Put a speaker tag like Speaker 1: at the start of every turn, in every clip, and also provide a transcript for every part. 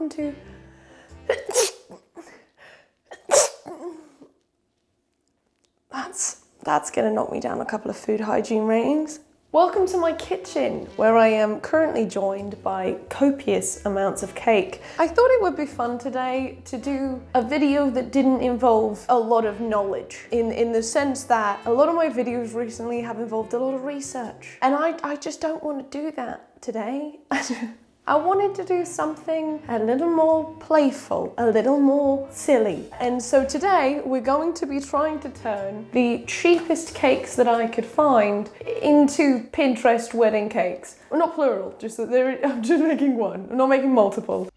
Speaker 1: welcome to... That's gonna knock me down a couple of food hygiene ratings. Welcome to my kitchen, where I am currently joined by copious amounts of cake. I thought it would be fun today to do a video that didn't involve a lot of knowledge, in the sense that a lot of my videos recently have involved a lot of research. And I just don't want to do that today. I wanted to do something a little more playful, a little more silly. And so today we're going to be trying to turn the cheapest cakes that I could find into Pinterest wedding cakes. Well, not plural, just that I'm just making one. I'm not making multiple.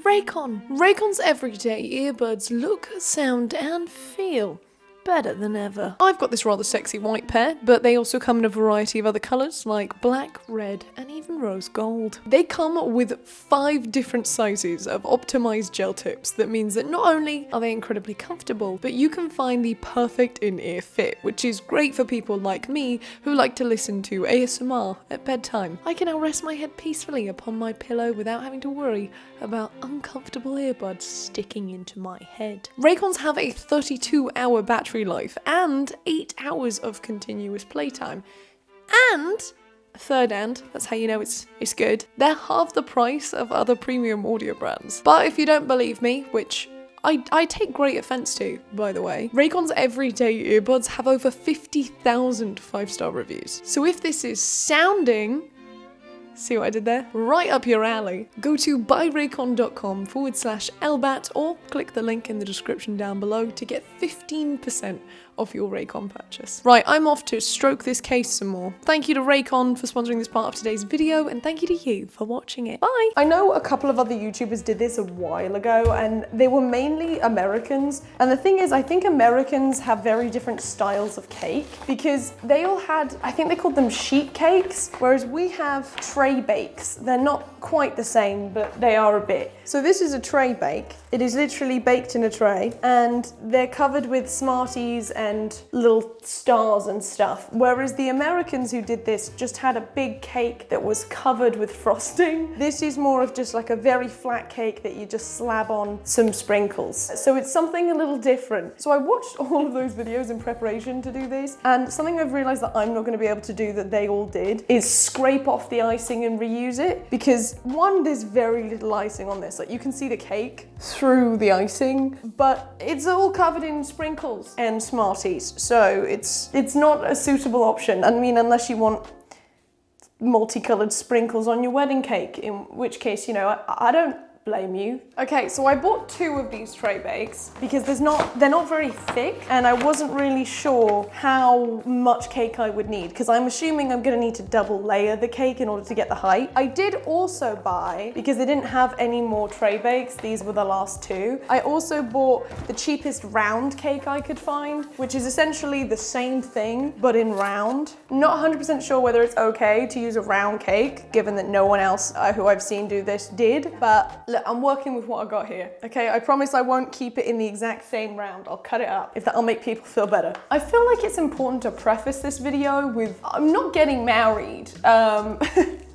Speaker 1: Raycon's everyday earbuds look, sound and feel better than ever. I've got this rather sexy white pair, but they also come in a variety of other colours like black, red, and even rose gold. They come with 5 different sizes of optimized gel tips. That means that not only are they incredibly comfortable, but you can find the perfect in-ear fit, which is great for people like me who like to listen to ASMR at bedtime. I can now rest my head peacefully upon my pillow without having to worry about uncomfortable earbuds sticking into my head. Raycons have a 32-hour battery life and 8 hours of continuous playtime. And that's how you know it's good, they're half the price of other premium audio brands. But if you don't believe me, which I take great offense to, by the way, Raycon's everyday earbuds have over 50,000 5-star reviews. So if this is sounding, see what I did there? Right up your alley. Go to buyraycon.com/Ellbat or click the link in the description down below to get 15% off your Raycon purchase. Right, I'm off to stroke this case some more. Thank you to Raycon for sponsoring this part of today's video, and thank you to you for watching it. Bye! I know a couple of other YouTubers did this a while ago, and they were mainly Americans. And the thing is, I think Americans have very different styles of cake, because they all had, I think they called them sheet cakes, whereas we have tray bakes. They're not quite the same, but they are a bit. So this is a tray bake. It is literally baked in a tray, and they're covered with Smarties and little stars and stuff. Whereas the Americans who did this just had a big cake that was covered with frosting. This is more of just like a very flat cake that you just slab on some sprinkles. So it's something a little different. So I watched all of those videos in preparation to do this, and something I've realized that I'm not going to be able to do that they all did is scrape off the icing and reuse it, because one, there's very little icing on this. Like, you can see the cake through the icing, but it's all covered in sprinkles and Smarties, so it's not a suitable option. I mean, unless you want multicolored sprinkles on your wedding cake, in which case, you know, I don't blame you. Okay, so I bought 2 of these tray bakes because they're not very thick, and I wasn't really sure how much cake I would need, because I'm assuming I'm gonna need to double layer the cake in order to get the height. I did also buy, because they didn't have any more tray bakes, these were the last 2, I also bought the cheapest round cake I could find, which is essentially the same thing, but in round. Not 100% sure whether it's okay to use a round cake, given that no one else who I've seen do this did, but look, I'm working with what I got here, okay? I promise I won't keep it in the exact same round. I'll cut it up if that'll make people feel better. I feel like it's important to preface this video with, I'm not getting married. I'm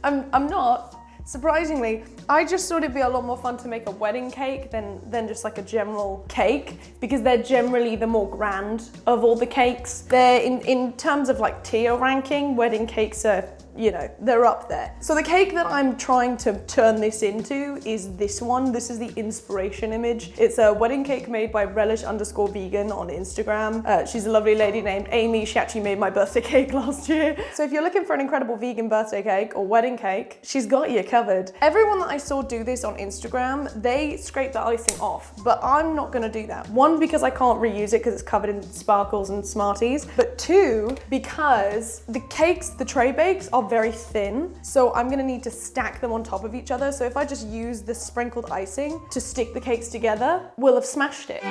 Speaker 1: not. Surprisingly, I just thought it'd be a lot more fun to make a wedding cake than just like a general cake, because they're generally the more grand of all the cakes. They're in terms of like tier ranking, wedding cakes are, you know, they're up there. So the cake that I'm trying to turn this into is this one. This is the inspiration image. It's a wedding cake made by relish_vegan on Instagram. She's a lovely lady named Amy. She actually made my birthday cake last year. So if you're looking for an incredible vegan birthday cake or wedding cake, she's got you covered. Everyone that I saw do this on Instagram, they scrape the icing off, but I'm not gonna do that. 1, because I can't reuse it because it's covered in sparkles and Smarties, but 2, because the cakes, the tray bakes, are very thin, so I'm gonna need to stack them on top of each other. So if I just use the sprinkled icing to stick the cakes together, we'll have smashed it.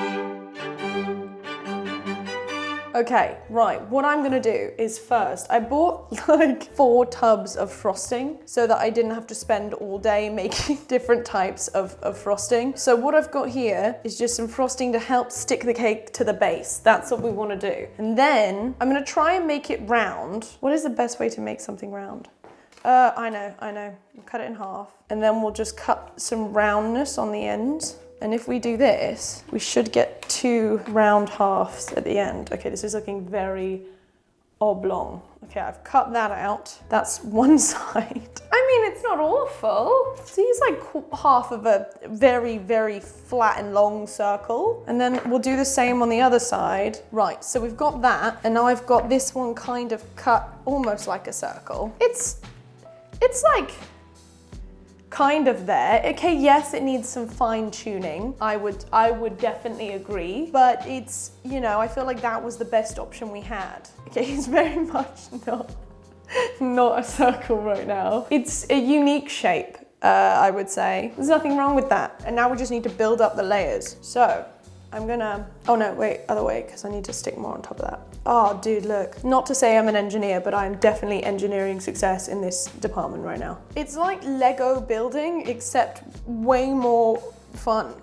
Speaker 1: Okay, right, what I'm gonna do is first, I bought like 4 tubs of frosting so that I didn't have to spend all day making different types of frosting. So what I've got here is just some frosting to help stick the cake to the base. That's what we wanna do. And then I'm gonna try and make it round. What is the best way to make something round? I know. We'll cut it in half. And then we'll just cut some roundness on the ends. And if we do this, we should get 2 round halves at the end. Okay, this is looking very oblong. Okay, I've cut that out. That's one side. I mean, it's not awful. So use like half of a very, very flat and long circle. And then we'll do the same on the other side. Right, so we've got that. And now I've got this one kind of cut almost like a circle. It's like kind of there. Okay, yes, it needs some fine tuning. I would definitely agree, but it's, you know, I feel like that was the best option we had. Okay, it's very much not a circle right now. It's a unique shape, I would say. There's nothing wrong with that. And now we just need to build up the layers. So I'm gonna, oh no, wait, other way, because I need to stick more on top of that. Oh, dude, look. Not to say I'm an engineer, but I'm definitely engineering success in this department right now. It's like Lego building, except way more fun.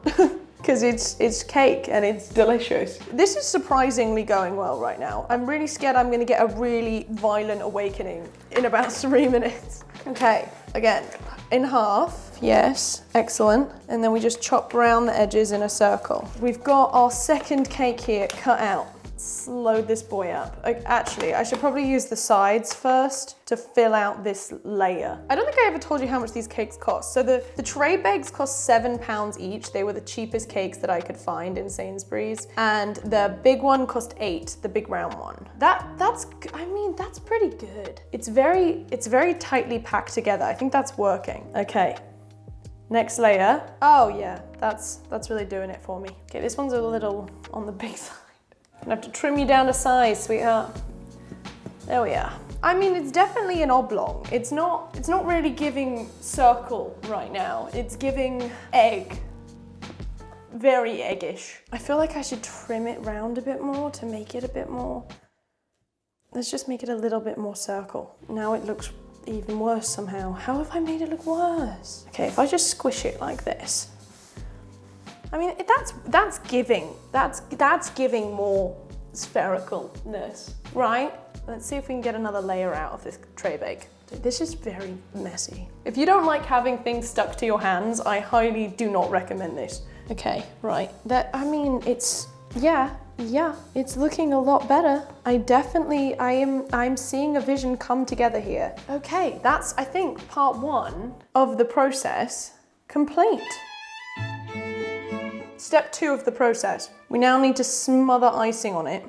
Speaker 1: Because it's cake and it's delicious. This is surprisingly going well right now. I'm really scared I'm gonna get a really violent awakening in about 3 minutes. Okay, again, in half. Yes, excellent. And then we just chop around the edges in a circle. We've got our second cake here cut out. Let's load this boy up. Actually, I should probably use the sides first to fill out this layer. I don't think I ever told you how much these cakes cost. So the tray bags cost £7 each. They were the cheapest cakes that I could find in Sainsbury's. And the big one cost £8, the big round one. That's pretty good. It's very tightly packed together. I think that's working. Okay. Next layer. Oh yeah, that's really doing it for me. Okay, this one's a little on the big side. I'm gonna have to trim you down to size, sweetheart. There we are. I mean, it's definitely an oblong. It's not really giving circle right now. It's giving egg. Very eggish. I feel like I should trim it round a bit more to make it a bit more. Let's just make it a little bit more circle. Now it looks even worse somehow. How have I made it look worse? Okay, if I just squish it like this. I mean, that's giving more sphericalness, right? Let's see if we can get another layer out of this tray bake. This is very messy. If you don't like having things stuck to your hands, I highly do not recommend this. Okay, right. Yeah, it's looking a lot better. I'm seeing a vision come together here. Okay, that's, I think, part 1 of the process complete. Step 2 of the process. We now need to smother icing on it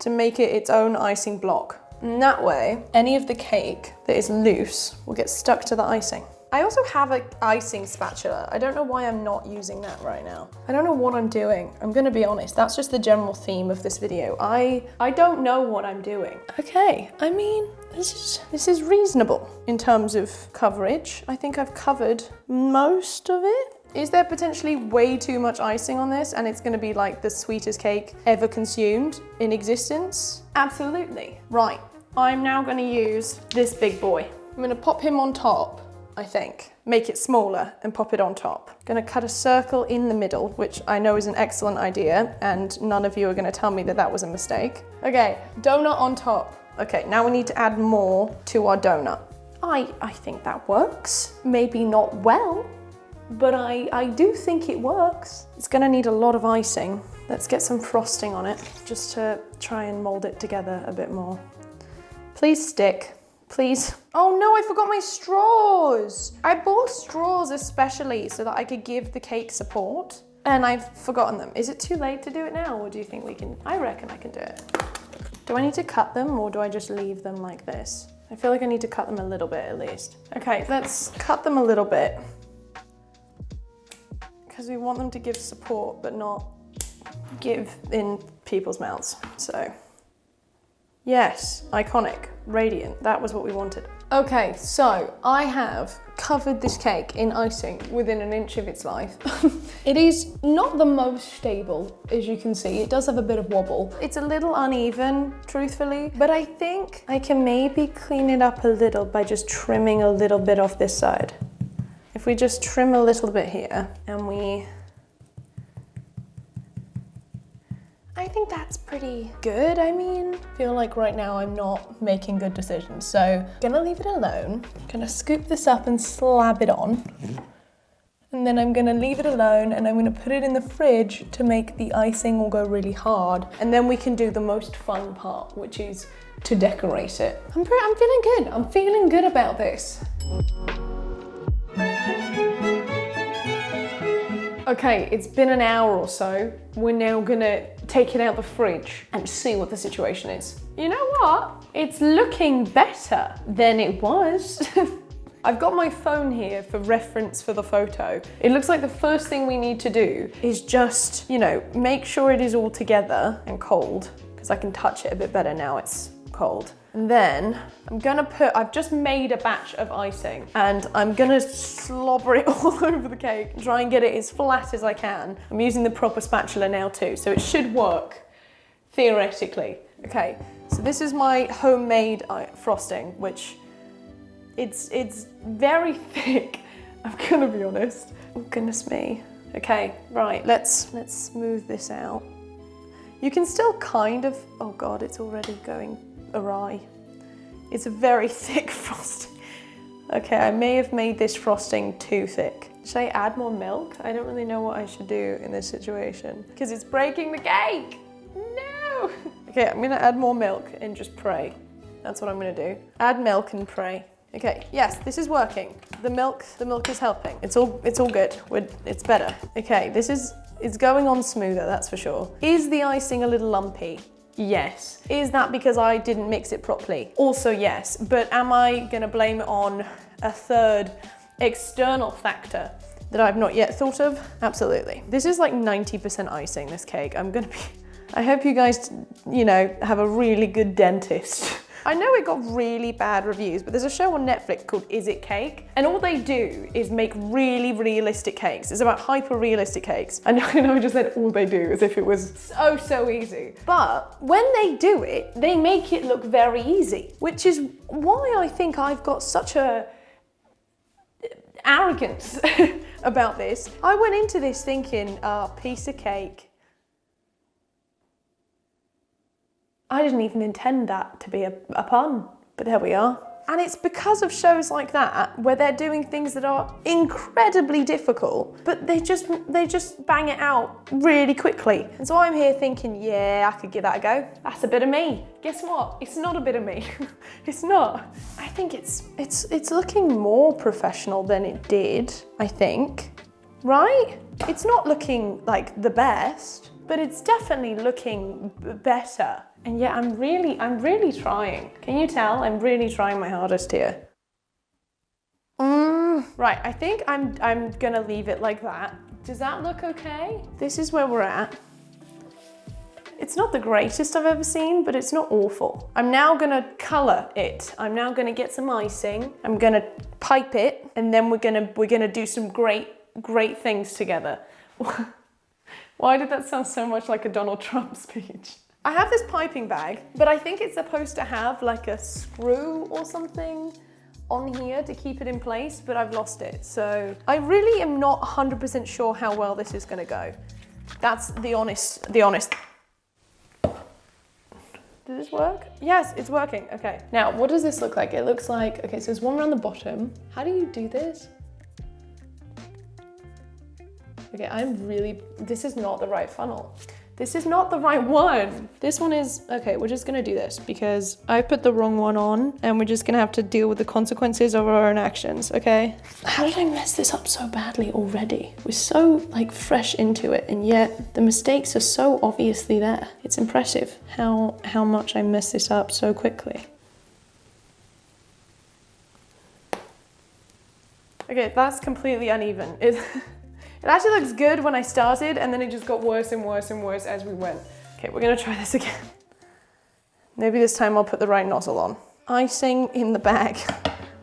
Speaker 1: to make it its own icing block. And that way, any of the cake that is loose will get stuck to the icing. I also have an icing spatula. I don't know why I'm not using that right now. I don't know what I'm doing. I'm gonna be honest, that's just the general theme of this video. I don't know what I'm doing. Okay, I mean, this is reasonable in terms of coverage. I think I've covered most of it. Is there potentially way too much icing on this and it's gonna be like the sweetest cake ever consumed in existence? Absolutely. Right, I'm now gonna use this big boy. I'm gonna pop him on top, I think. Make it smaller and pop it on top. Gonna cut a circle in the middle, which I know is an excellent idea, and none of you are gonna tell me that that was a mistake. Okay, donut on top. Okay, now we need to add more to our donut. I think that works. Maybe not well, but I do think it works. It's gonna need a lot of icing. Let's get some frosting on it, just to try and mold it together a bit more. Please stick, please. Oh no, I forgot my straws. I bought straws especially so that I could give the cake support, and I've forgotten them. Is it too late to do it now, or do you think we can? I reckon I can do it. Do I need to cut them, or do I just leave them like this? I feel like I need to cut them a little bit at least. Okay, let's cut them a little bit, because we want them to give support, but not give in people's mouths. So, yes, iconic, radiant, that was what we wanted. Okay, so I have covered this cake in icing within an inch of its life. It is not the most stable, as you can see. It does have a bit of wobble. It's a little uneven, truthfully, but I think I can maybe clean it up a little by just trimming a little bit off this side. If we just trim a little bit here and I think think that's pretty good. I mean, I feel like right now I'm not making good decisions. So gonna leave it alone. Gonna scoop this up and slab it on. And then I'm gonna leave it alone and I'm gonna put it in the fridge to make the icing all go really hard. And then we can do the most fun part, which is to decorate it. I'm feeling good. I'm feeling good about this. Okay, it's been an hour or so. We're now gonna take it out the fridge and see what the situation is. You know what? It's looking better than it was. I've got my phone here for reference for the photo. It looks like the first thing we need to do is just, you know, make sure it is all together and cold, because I can touch it a bit better now it's cold. And then I've just made a batch of icing and I'm gonna slobber it all over the cake, try and get it as flat as I can. I'm using the proper spatula now too, so it should work, theoretically. Okay, so this is my homemade frosting, which it's very thick, I'm gonna be honest. Oh, goodness me. Okay, right, let's smooth this out. You can still kind of, oh God, it's already going awry. It's a very thick frosting. Okay, I may have made this frosting too thick. Should I add more milk? I don't really know what I should do in this situation because it's breaking the cake. No. Okay, I'm gonna add more milk and just pray. That's what I'm gonna do. Add milk and pray. Okay, yes, this is working. The milk is helping. It's all good. It's better. Okay, it's going on smoother, that's for sure. Is the icing a little lumpy? Yes. Is that because I didn't mix it properly? Also yes, but am I gonna blame it on a third external factor that I've not yet thought of? Absolutely. This is like 90% icing, this cake. I hope you guys, you know, have a really good dentist. I know it got really bad reviews, but there's a show on Netflix called Is It Cake? And all they do is make really realistic cakes. It's about hyper-realistic cakes. I know I just said all they do as if it was so easy. But when they do it, they make it look very easy, which is why I think I've got such a arrogance about this. I went into this thinking, piece of cake. I didn't even intend that to be a pun, but there we are. And it's because of shows like that where they're doing things that are incredibly difficult, but they just bang it out really quickly. And so I'm here thinking, yeah, I could give that a go. That's a bit of me. Guess what? It's not a bit of me. It's not. I think it's looking more professional than it did, I think. Right? It's not looking like the best, but it's definitely looking better. And yeah, I'm really trying. Can you tell? I'm really trying my hardest here. Right, I think I'm gonna leave it like that. Does that look okay? This is where we're at. It's not the greatest I've ever seen, but it's not awful. I'm now gonna color it. I'm now gonna get some icing. I'm gonna pipe it, and then we're gonna do some great things together. Why did that sound so much like a Donald Trump speech? I have this piping bag, but I think it's supposed to have like a screw or something on here to keep it in place, but I've lost it. So I really am not 100% sure how well this is gonna go. That's the honest. Did this work? Yes, it's working, okay. Now, what does this look like? It looks like, okay, so there's one around the bottom. How do you do this? Okay, this is not the right funnel. This is not the right one. This one is, okay, we're just gonna do this because I put the wrong one on and we're just gonna have to deal with the consequences of our own actions, okay? How did I mess this up so badly already? We're so like fresh into it and yet the mistakes are so obviously there. It's impressive how much I messed this up so quickly. Okay, that's completely uneven. It actually looks good when I started and then it just got worse and worse and worse as we went. Okay, we're gonna try this again. Maybe this time I'll put the right nozzle on. Icing in the bag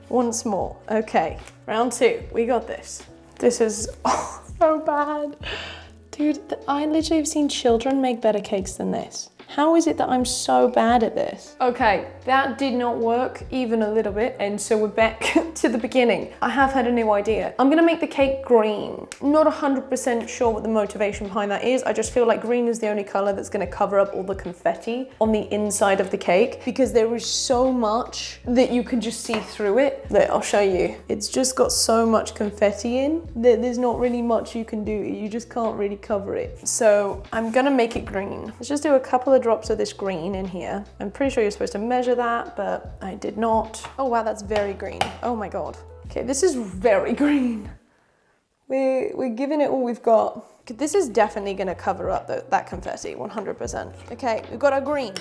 Speaker 1: once more. Okay, round two, we got this. This is so bad. Dude, I literally have seen children make better cakes than this. How is it that I'm so bad at this? Okay, that did not work even a little bit, and so we're back to the beginning. I have had a new idea. I'm gonna make the cake green. Not 100% sure what the motivation behind that is. I just feel like green is the only color that's gonna cover up all the confetti on the inside of the cake, because there is so much that you can just see through it. Look, I'll show you. It's just got so much confetti in that there's not really much you can do. You just can't really cover it. So I'm gonna make it green. Let's just do a couple of drops of this green in here. I'm pretty sure you're supposed to measure that, but I did not. Oh wow, that's very green. Oh my God. Okay, this is very green. We're giving it all we've got. This is definitely gonna cover up that confetti, 100%. Okay, we've got our green.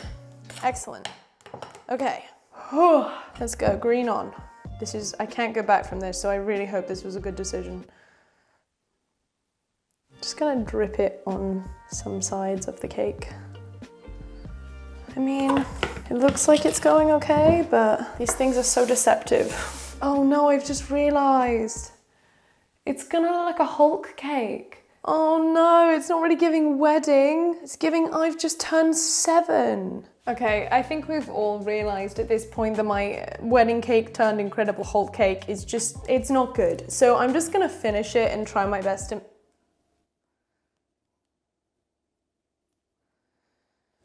Speaker 1: Excellent. Okay, let's go, green on. I can't go back from this, so I really hope this was a good decision. Just gonna drip it on some sides of the cake. I mean, it looks like it's going okay, but these things are so deceptive. Oh no, I've just realized. It's gonna look like a Hulk cake. Oh no, it's not really giving wedding. It's giving I've just turned 7. Okay, I think we've all realized at this point that my wedding cake turned Incredible Hulk cake is just, it's not good. So I'm just gonna finish it and try my best to...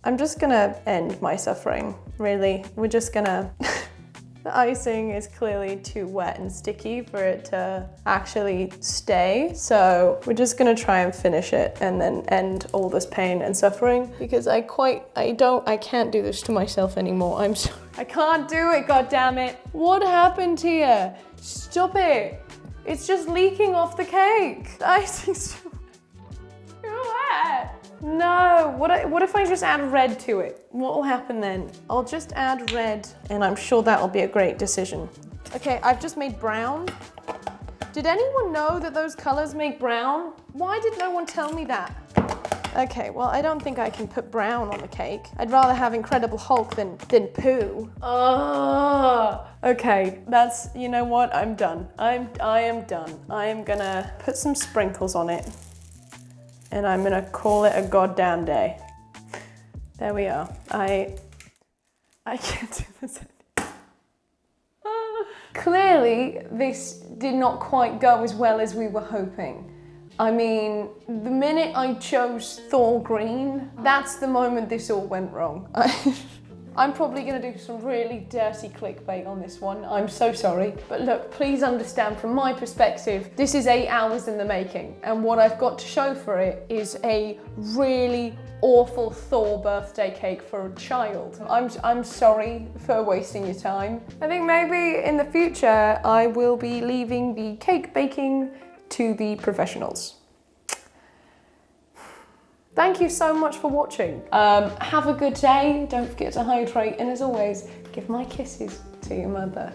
Speaker 1: I'm just gonna end my suffering, really. We're just gonna... The icing is clearly too wet and sticky for it to actually stay. So we're just gonna try and finish it and then end all this pain and suffering, because I can't do this to myself anymore. I can't do it, God damn it. What happened here? Stop it. It's just leaking off the cake. The icing's too wet. No, what if I just add red to it? What will happen then? I'll just add red, and I'm sure that'll be a great decision. Okay, I've just made brown. Did anyone know that those colors make brown? Why did no one tell me that? Okay, well, I don't think I can put brown on the cake. I'd rather have Incredible Hulk than poo. Oh, okay, you know what? I'm done. I am done. I am gonna put some sprinkles on it, and I'm gonna call it a goddamn day. There we are. I can't do this anymore. Clearly, this did not quite go as well as we were hoping. I mean, the minute I chose Thor green, that's the moment this all went wrong. I'm probably gonna do some really dirty clickbait on this one. I'm so sorry. But look, please understand from my perspective, this is 8 hours in the making. And what I've got to show for it is a really awful Thor birthday cake for a child. I'm sorry for wasting your time. I think maybe in the future, I will be leaving the cake baking to the professionals. Thank you so much for watching. Have a good day. Don't forget to hydrate. And as always, give my kisses to your mother.